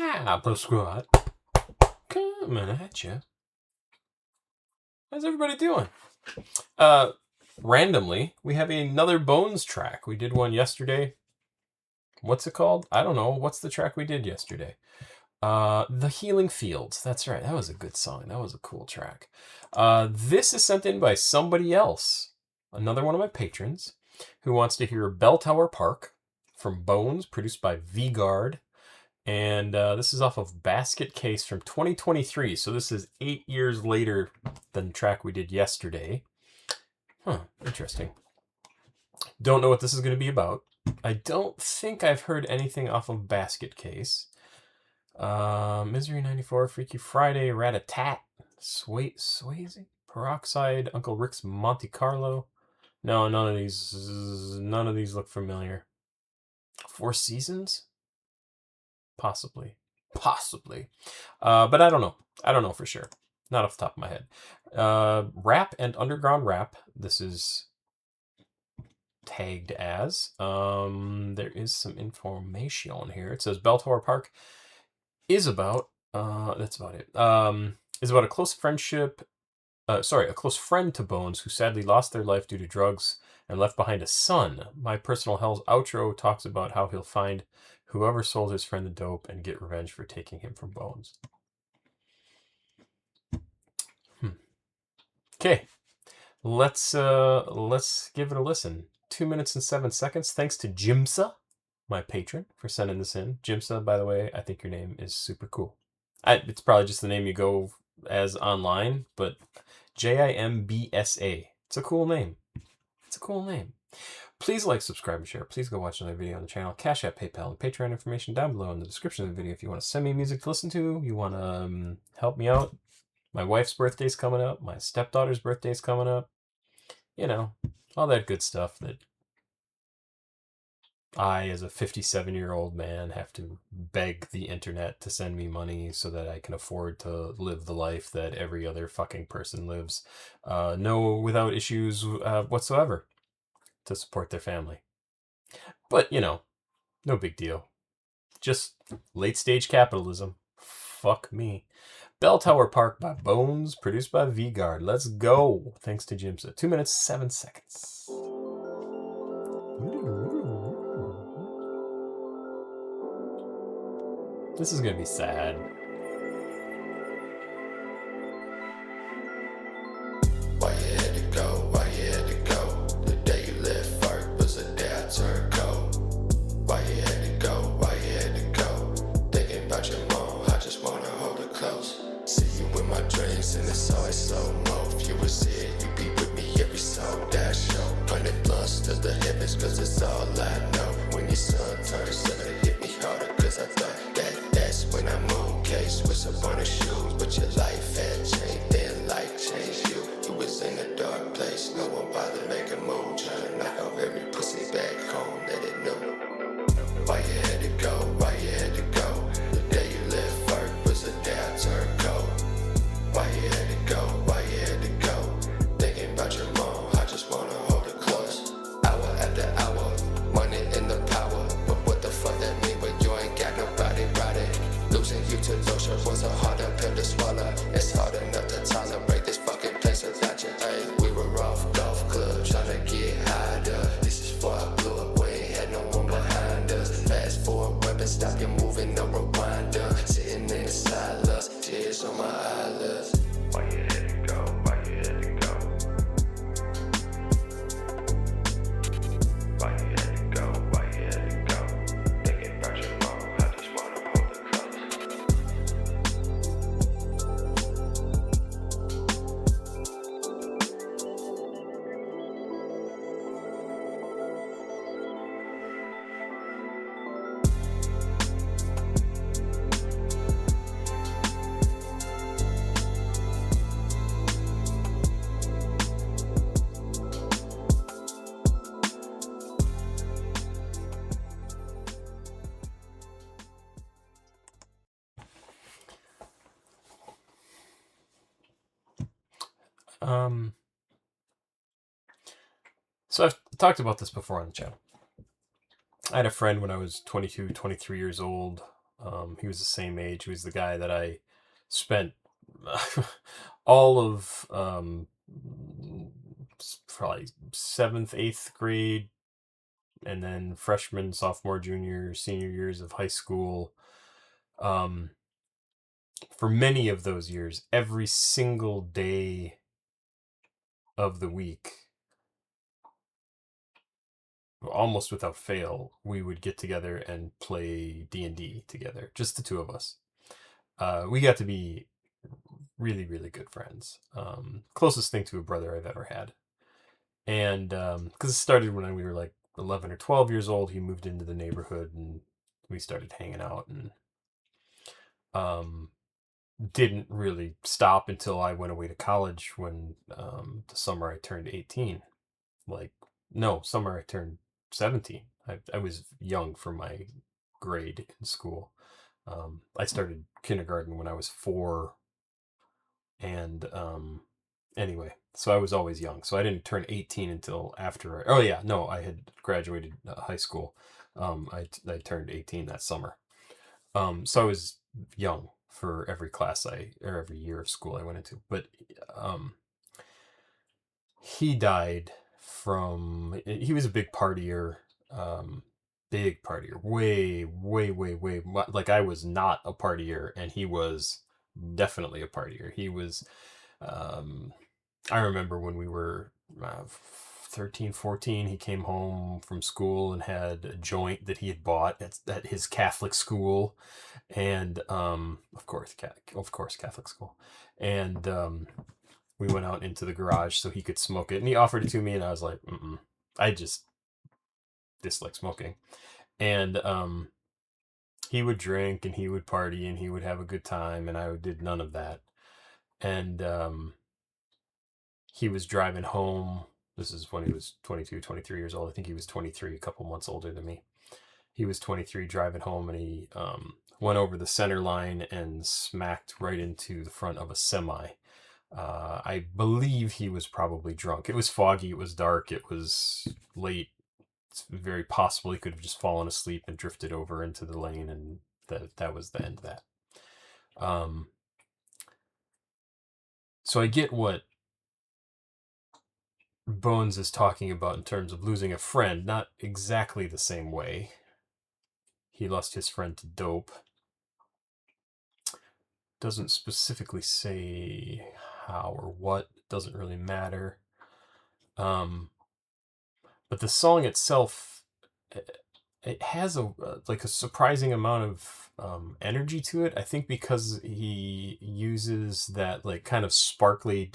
Papasquatjon coming at you. How's everybody doing? Randomly, we have another Bones track. We did one yesterday. What's it called? I don't know. What's the track we did yesterday? The Healing Fields. That's right. That was a good song. That was a cool track. This is sent in by somebody else. Another one of my patrons who wants to hear BellTowerPark from Bones, produced by Vegard. And this is off of Basket Case from 2023. So this is 8 years later than the track we did yesterday. Huh, interesting. Don't know what this is going to be about. I don't think I've heard anything off of Basket Case. Misery 94, Freaky Friday, Rat-a-Tat, Swayze, Peroxide, Uncle Rick's Monte Carlo. No, none of these look familiar. Four Seasons? Possibly. But I don't know. I don't know for sure. Not off the top of my head. Rap and Underground Rap. This is tagged as. There is some information here. It says BellTowerPark is about. That's about it. Is about a close friendship. A close friend to Bones who sadly lost their life due to drugs and left behind a son. My Personal Hell's outro talks about how he'll find whoever sold his friend the dope and get revenge for taking him from Bones. Okay, let's give it a listen. 2 minutes and 7 seconds. Thanks to Jimsa, my patron, for sending this in. Jimsa, by the way, I think your name is super cool. It's probably just the name you go as online, but Jimbsa. It's a cool name. Please like, subscribe, and share. Please go watch another video on the channel. CashApp, PayPal, and Patreon information down below in the description of the video. If you want to send me music to listen to, you want to help me out. My wife's birthday's coming up. My stepdaughter's birthday's coming up. You know, all that good stuff that I, as a 57-year-old man, have to beg the internet to send me money so that I can afford to live the life that every other fucking person lives. Without issues whatsoever to support their family. But, you know, no big deal. Just late-stage capitalism. Fuck me. BellTowerPark by Bones, produced by Vegard. Let's go. Thanks to Jimsa. 2 minutes, 7 seconds. This is gonna be sad. Why you had to go? Why you had to go? The day you left Fark was the day I turned cold. Why you had to go? Why you had to go? Thinking about your mom, I just wanna hold her close. See you in my dreams and it's always slow mo. If you was here, you be with me every song that show. 100 blunts to the heavens, cause it's all I know. When your son turned 7, it hit me harder, cause I thought that's when I moved. Case with some on the shoes, but your life had changed, then life changed you. You was in a dark place, no one bothered make a move. Trying to knock off every pussy back home that it knew. Why you had to go? Why you had to go? The day you left Fark was the day I turned cold. Why you had to go? Why you had to go? Thinking about your mom, I just wanna hold her close. Hour after hour, money in the power. But what the fuck that mean when you ain't got nobody riding? Losing you to Lotion was a harder pill to swallow. It's hard enough to tolerate this fucking place without you. Hey, we were off golf club trying to get higher. This is before I blew up, we ain't had no one behind us. Fast forward, weapon, stop you moving, no rewinder. Sitting in the silence, tears on my eyelids. Why you had to go? Why you had to go? Why you had to go? Why you had to go? Thinking about your mom, I just wanna hold her close. So I've talked about this before on the channel. I had a friend when I was 22, 23 years old He was the same age. He was the guy that I spent all of probably seventh, eighth grade, and then freshman, sophomore, junior, senior years of high school. For many of those years, every single day of the week, almost without fail, we would get together and play D&D together, just the two of us. We got to be really, really good friends. Closest thing to a brother I've ever had. And because it started when we were like 11 or 12 years old, he moved into the neighborhood and we started hanging out, and didn't really stop until I went away to college when the summer I turned 18. Like, no, summer I turned 17. I was young for my grade in school. I started kindergarten when I was 4, and anyway, so I was always young. So I didn't turn 18 until after. Oh yeah, no, I had graduated high school. I turned 18 that summer. So I was young for every class or every year of school I went into. But um, he died from. He was a big partier. Big partier, way, way, way, way. Like, I was not a partier, and he was definitely a partier. He was. I remember when we were 13, 14, he came home from school and had a joint that he had bought at his Catholic school. And of course, Catholic school. And we went out into the garage so he could smoke it. And he offered it to me, and I was like, mm-mm. I just dislike smoking. And he would drink and he would party and he would have a good time, and I did none of that. And he was driving home. This is when he was 22, 23 years old. I think he was 23, a couple months older than me. He was 23 driving home, and he went over the center line and smacked right into the front of a semi. I believe he was probably drunk. It was foggy. It was dark. It was late. It's very possible he could have just fallen asleep and drifted over into the lane, and that was the end of that. So I get what Bones is talking about in terms of losing a friend. Not exactly the same way. He lost his friend to dope. Doesn't specifically say how or what. Doesn't really matter. But the song itself, it has like a surprising amount of energy to it. I think because he uses that like kind of sparkly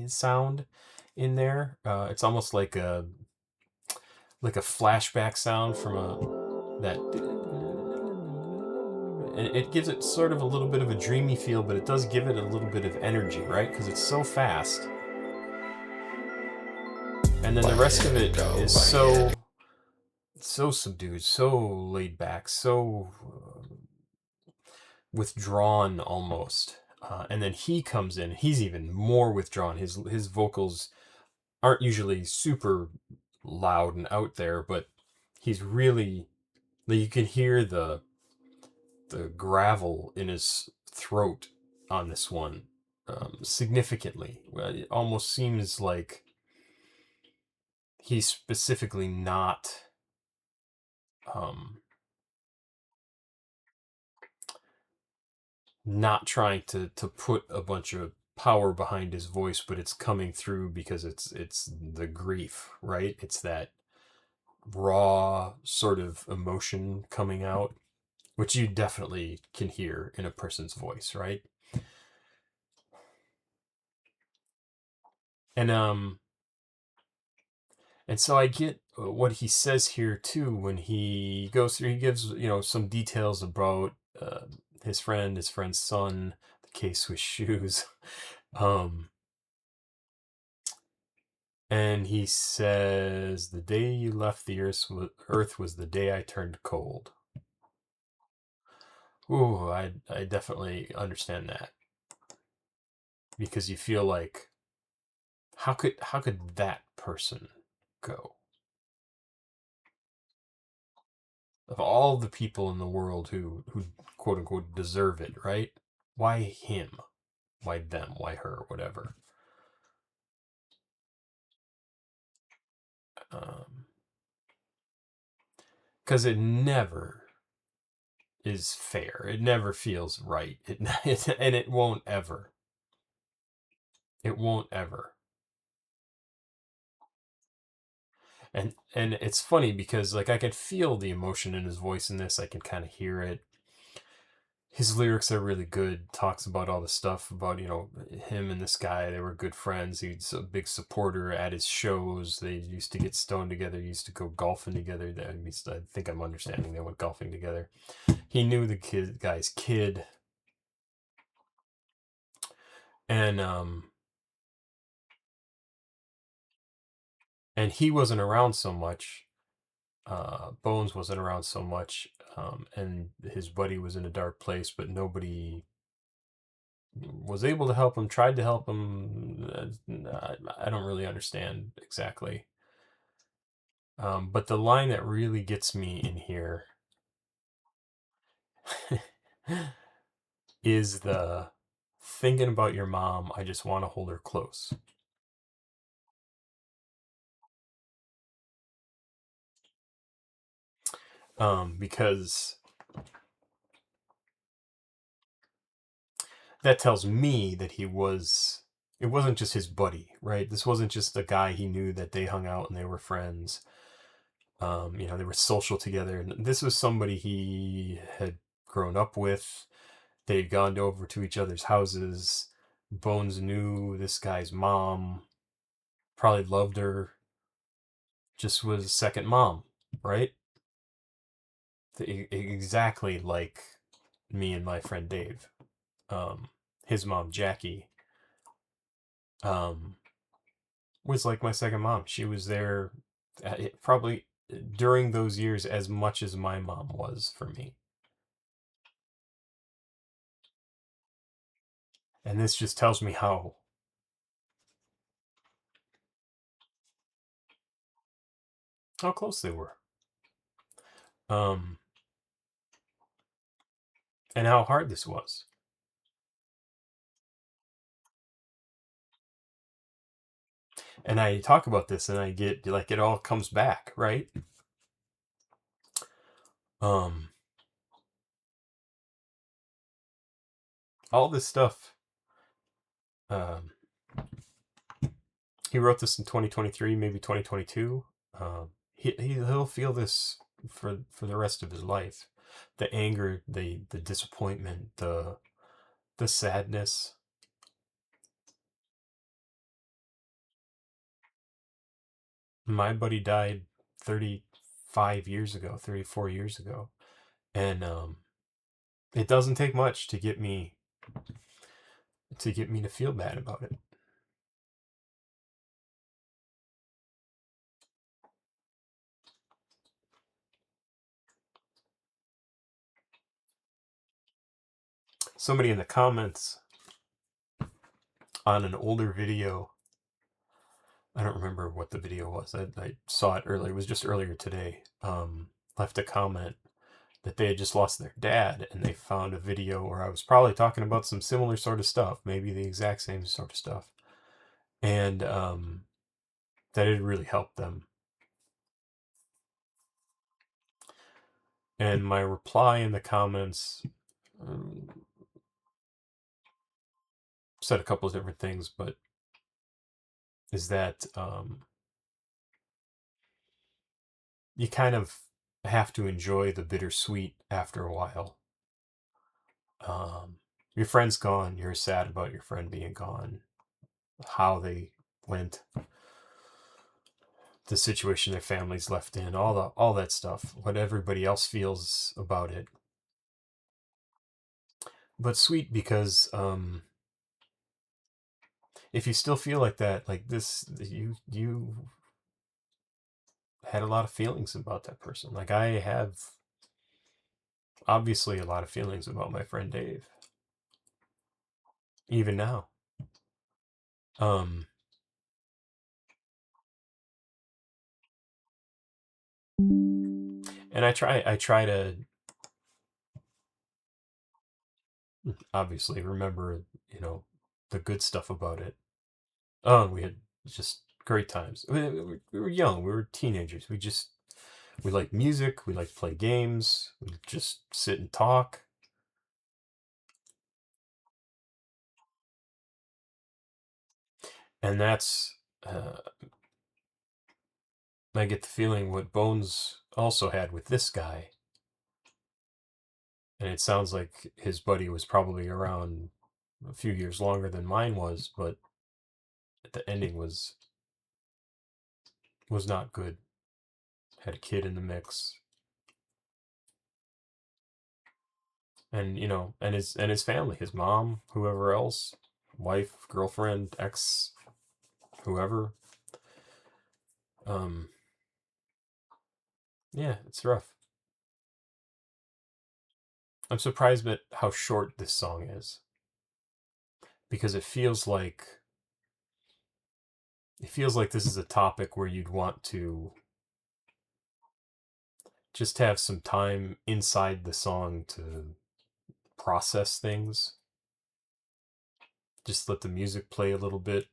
sound in there. It's almost like a flashback sound from that, and it gives it sort of a little bit of a dreamy feel, but it does give it a little bit of energy, right? Because it's so fast. And then the rest of it is so subdued, so laid back, so withdrawn almost. And then he comes in, he's even more withdrawn. His vocals aren't usually super loud and out there, but he's really, you can hear the gravel in his throat on this one significantly. It almost seems like he's specifically not trying to put a bunch of power behind his voice, but it's coming through because it's the grief, right? It's that raw sort of emotion coming out, which you definitely can hear in a person's voice, right? And so I get what he says here too when he goes through. He gives some details about his friend's son, the case with shoes, and he says, "The day you left the earth was the day I turned cold." Ooh, I definitely understand that, because you feel like, how could that person go? of all the people in the world who quote unquote deserve it, right? Why him? Why them? Why her? Whatever. Because it never is fair. It never feels right. And it won't ever. It won't ever. And it's funny because like I can feel the emotion in his voice in this. I can kind of hear it. His lyrics are really good. Talks about all the stuff about, him and this guy. They were good friends. He's a big supporter at his shows. They used to get stoned together. Used to go golfing together. I think I'm understanding they went golfing together. He knew the guy's kid. And he wasn't around so much. Bones wasn't around so much. And his buddy was in a dark place, but nobody was able to help him, tried to help him. I don't really understand exactly. But the line that really gets me in here is the thinking about your mom, I just want to hold her close. Because that tells me that it wasn't just his buddy, right? This wasn't just a guy he knew that they hung out and they were friends. They were social together. And this was somebody he had grown up with. They'd gone over to each other's houses. Bones knew this guy's mom, probably loved her, just was a second mom, right? Exactly like me and my friend Dave. His mom, Jackie, um, was like my second mom. She was there probably during those years as much as my mom was for me. And this just tells me how close they were. And how hard this was. And I talk about this and I get like it all comes back, right? All this stuff. He wrote this in 2023, maybe 2022. He'll feel this for the rest of his life. The anger, the disappointment, the sadness. My buddy died 35 years ago, 34 years ago. And it doesn't take much to get me to feel bad about it. Somebody in the comments on an older video, I don't remember what the video was. I saw it earlier. It was just earlier today. Left a comment that they had just lost their dad, and they found a video where I was probably talking about some similar sort of stuff, maybe the exact same sort of stuff, and that it really helped them. And my reply in the comments said a couple of different things, but is that you kind of have to enjoy the bittersweet after a while. Your friend's gone. You're sad about your friend being gone. How they went, the situation their family's left in, all that stuff. What everybody else feels about it. But sweet because if you still feel like that, like this, you had a lot of feelings about that person. Like I have obviously a lot of feelings about my friend Dave. Even now. And I try to obviously remember, the good stuff about it. Oh, we had just great times. We were young. We were teenagers. We liked music. We liked to play games. We just sit and talk. And that's, I get the feeling what Bones also had with this guy. And it sounds like his buddy was probably around a few years longer than mine was, but the ending was not good. Had a kid in the mix. And his family, his mom, whoever else, wife, girlfriend, ex, whoever. Yeah, it's rough. I'm surprised at how short this song is, because it feels like this is a topic where you'd want to just have some time inside the song to process things. Just let the music play a little bit.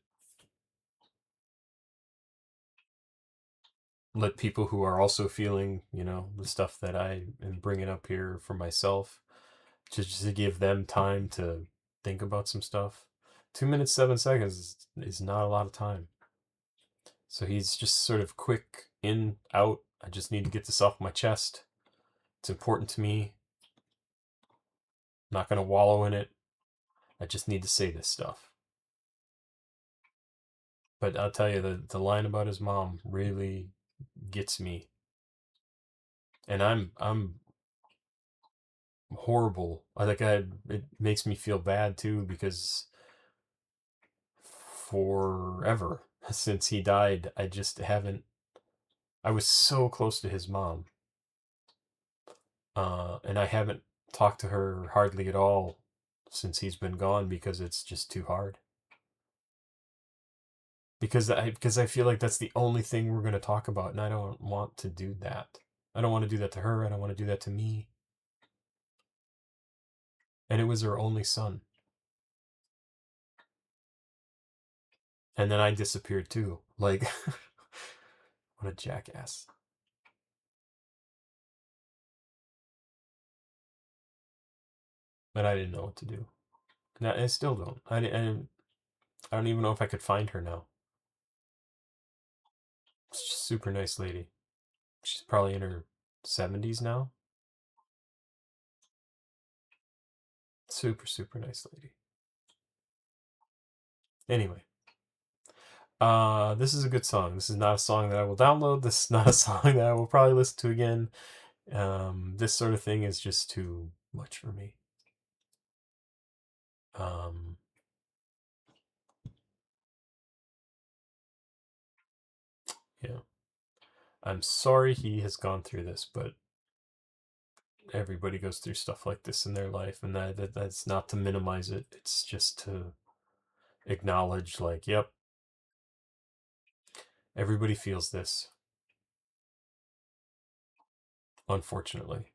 Let people who are also feeling, the stuff that I am bringing up here for myself, just to give them time to think about some stuff. 2 minutes, 7 seconds is not a lot of time. So he's just sort of quick in, out. I just need to get this off my chest. It's important to me. I'm not going to wallow in it. I just need to say this stuff. But I'll tell you, the line about his mom really gets me. And I'm horrible. It makes me feel bad too, because forever since he died, I just haven't. I was so close to his mom, and I haven't talked to her hardly at all since he's been gone, because it's just too hard. Because I feel like that's the only thing we're going to talk about, and I don't want to do that. I don't want to do that to her. I don't want to do that to me. And it was her only son. And then I disappeared too. Like, what a jackass. But I didn't know what to do. And I still don't. I don't even know if I could find her now. She's just a super nice lady. She's probably in her 70s now. Super, super nice lady. Anyway, this is a good song. This is not a song that I will download. This is not a song that I will probably listen to again. This sort of thing is just too much for me. Yeah. I'm sorry he has gone through this, but everybody goes through stuff like this in their life, and that's not to minimize it. It's just to acknowledge, like, yep, everybody feels this, unfortunately.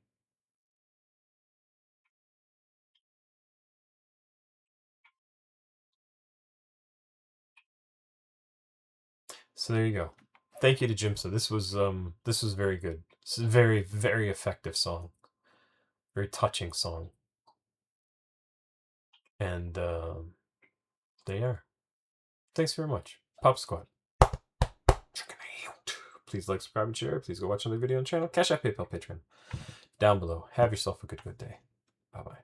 So there you go. Thank you to Jimsa. This was very good. This is a very, very effective song. Very touching song. And they are. Thanks very much. Pop Squad. Check it out. Please like, subscribe, and share. Please go watch another video on the channel. CashApp, PayPal, Patreon. Down below. Have yourself a good day. Bye-bye.